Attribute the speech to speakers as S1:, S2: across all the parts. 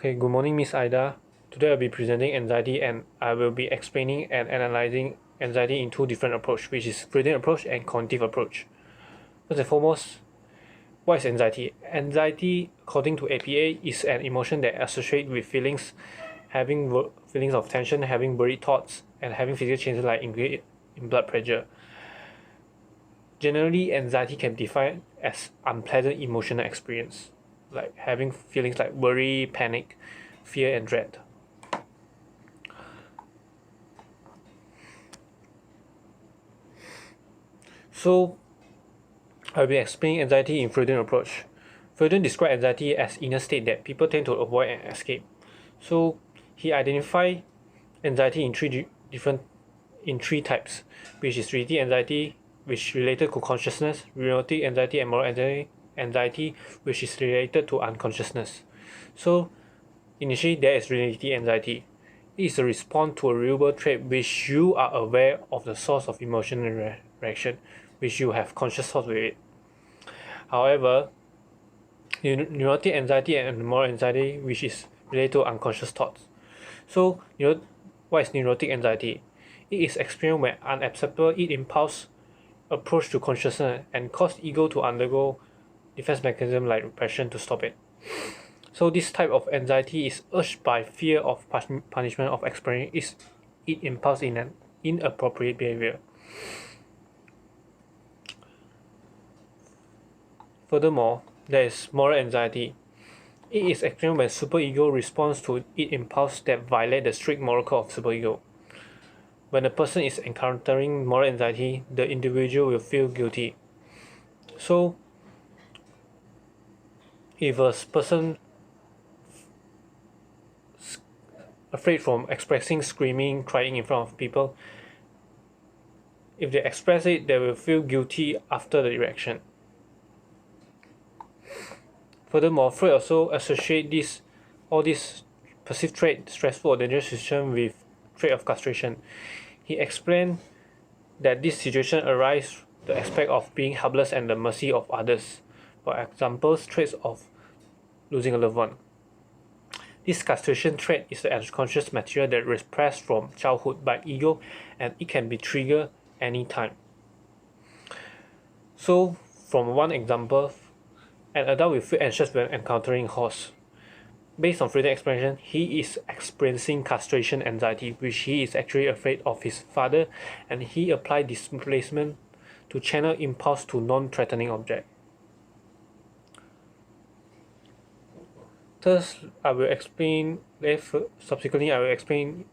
S1: Okay, good morning, Miss Ida. Today I'll be presenting anxiety and I will be explaining and analyzing anxiety in two different approaches, which is Freudian approach and cognitive approach. First and foremost, what is anxiety? Anxiety, according to APA, is an emotion that associates with feelings, feelings of tension, having worried thoughts, and having physical changes like increase in blood pressure. Generally, anxiety can be defined as unpleasant emotional experience, like having feelings like worry, panic, fear, and dread. So, I'll be explaining anxiety in Freudian approach. Freudian described anxiety as inner state that people tend to avoid and escape. So, he identified anxiety in three types, which is reality anxiety, which related to consciousness, neurotic anxiety, and moral anxiety, which is related to unconsciousness. So, initially, there is reality anxiety. It is a response to a real-world threat which you are aware of the source of emotional reaction, which you have conscious thoughts with it. However, neurotic anxiety and moral anxiety, which is related to unconscious thoughts. So, what is neurotic anxiety? It is experienced when unacceptable impulse approach to consciousness and cause ego to undergo defense mechanism like repression to stop it. So this type of anxiety is urged by fear of punishment of experiencing its impulse in an inappropriate behavior. Furthermore, there is moral anxiety. It is experienced when superego responds to its impulse that violate the strict moral code of superego. When a person is encountering moral anxiety, the individual will feel guilty. So, if a person afraid from expressing, screaming, crying in front of people, if they express it, they will feel guilty after the reaction. Furthermore, Freud also associate all these perceived trait, stressful or dangerous situation, with trait of castration. He explained that this situation arises the aspect of being helpless and the mercy of others. For example, traits of losing a loved one. This castration trait is the unconscious material that repressed from childhood by ego, and it can be triggered anytime. So, from one example, an adult will feel anxious when encountering a horse. Based on Freudian explanation, he is experiencing castration anxiety, which he is actually afraid of his father, and he applied displacement to channel impulse to non-threatening object. Thus, subsequently I will explain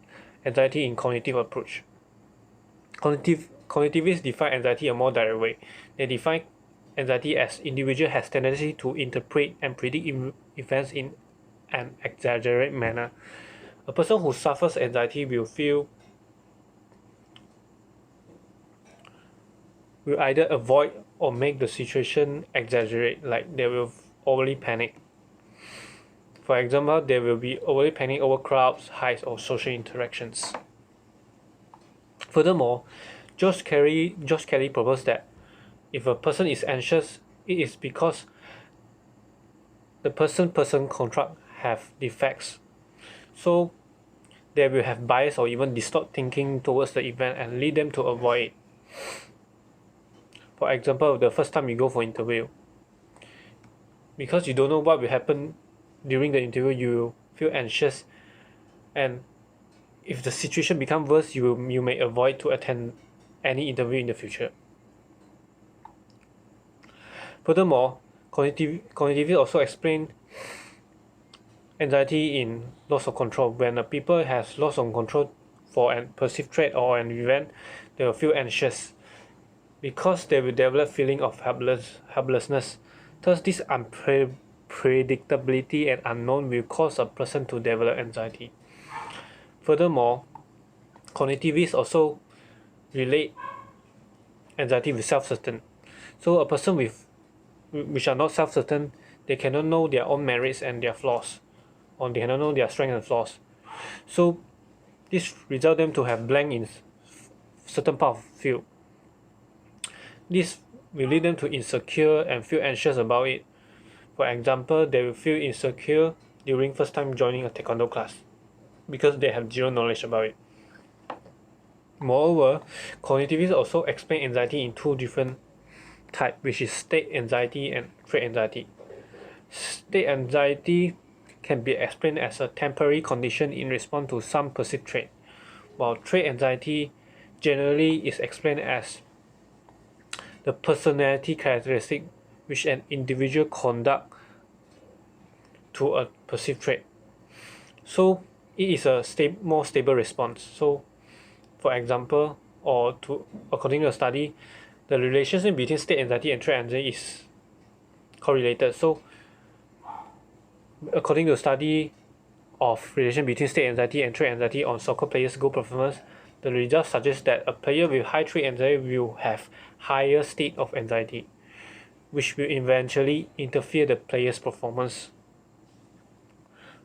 S1: anxiety in cognitive approach. Cognitivists define anxiety a more direct way. They define anxiety as individual has tendency to interpret and predict events in an exaggerated manner. A person who suffers anxiety will either avoid or make the situation exaggerate, like they will overly panic. For example, they will be overly panic over crowds, heights, or social interactions. Furthermore, Josh Kelly proposed that if a person is anxious, it is because the person-person construct have defects. So they will have bias or even distort thinking towards the event and lead them to avoid it. For example, the first time you go for interview, because you don't know what will happen during the interview, you feel anxious, and if the situation becomes worse, you may avoid to attend any interview in the future. Furthermore, cognitivists also explain anxiety in loss of control. When a people has loss of control for a perceived threat or an event, they will feel anxious because they will develop feeling of helplessness. Thus, this unpredictability and unknown will cause a person to develop anxiety. Furthermore, cognitivists also relate anxiety with self-certain. So a person which are not self-certain, they cannot know their own merits and their flaws, or they cannot know their strengths and flaws. So this results them to have blank in certain part of field. This will lead them to insecure and feel anxious about it. For example, they will feel insecure during first time joining a taekwondo class because they have zero knowledge about it. Moreover, cognitivists also explain anxiety in two different types, which is state anxiety and trait anxiety. State anxiety can be explained as a temporary condition in response to some perceived trait, while trait anxiety generally is explained as the personality characteristic which an individual conduct to a perceived trait. So it is a more stable response. So for example, according to a study, the relationship between state anxiety and trait anxiety is correlated. So according to a study of relation between state anxiety and trait anxiety on soccer players' goal performance, the results suggest that a player with high trait anxiety will have higher state of anxiety, which will eventually interfere the player's performance.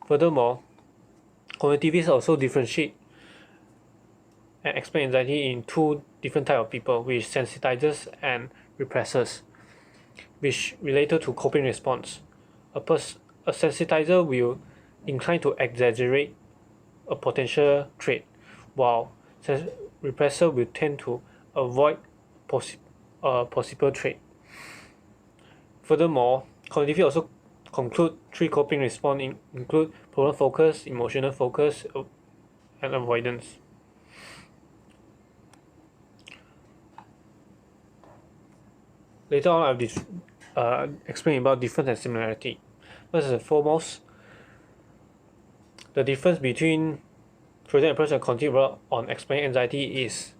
S1: Furthermore, cognitivists also differentiate and explain anxiety in two different types of people, which sensitizers and repressors, which related to coping response. A sensitizer will incline to exaggerate a potential trait, while repressor will tend to avoid possible trait. Furthermore, cognitive also conclude three coping response include problem focus, emotional focus, and avoidance. Later on, I'll explain about difference and similarity. First and foremost, the difference between Freudian approach and cognitive approach on explaining anxiety is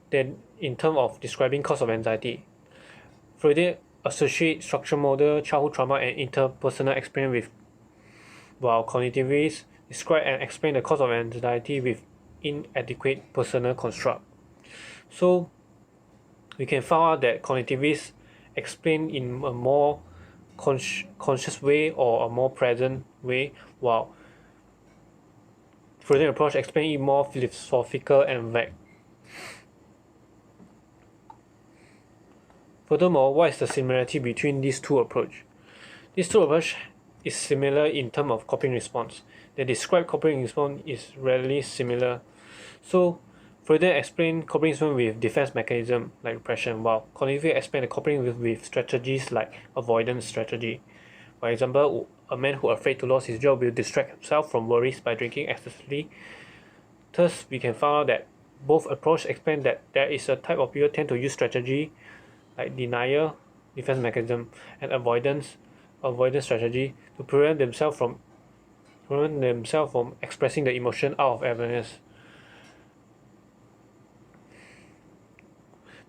S1: that in terms of describing cause of anxiety, Freudian associate structural model, childhood trauma, and interpersonal experience with, while cognitivists describe and explain the cause of anxiety with inadequate personal construct. So we can find out that cognitivists explain in a more conscious way or a more present way, while Freudian approach explain it more philosophical and vague. Furthermore, what is the similarity between these two approaches? These two approaches is similar in terms of coping response. The described coping response is rarely similar. So Freudian explain coping response with defense mechanism like repression, while cognitive explain the coping with strategies like avoidance strategy. For example, a man who is afraid to lose his job will distract himself from worries by drinking excessively. Thus, we can find out that both approaches explain that there is a type of people tend to use strategy like denial, defense mechanism, and avoidance strategy to prevent themselves from expressing the emotion out of awareness.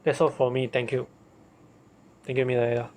S1: That's all for me. Thank you. Thank you, Milaya.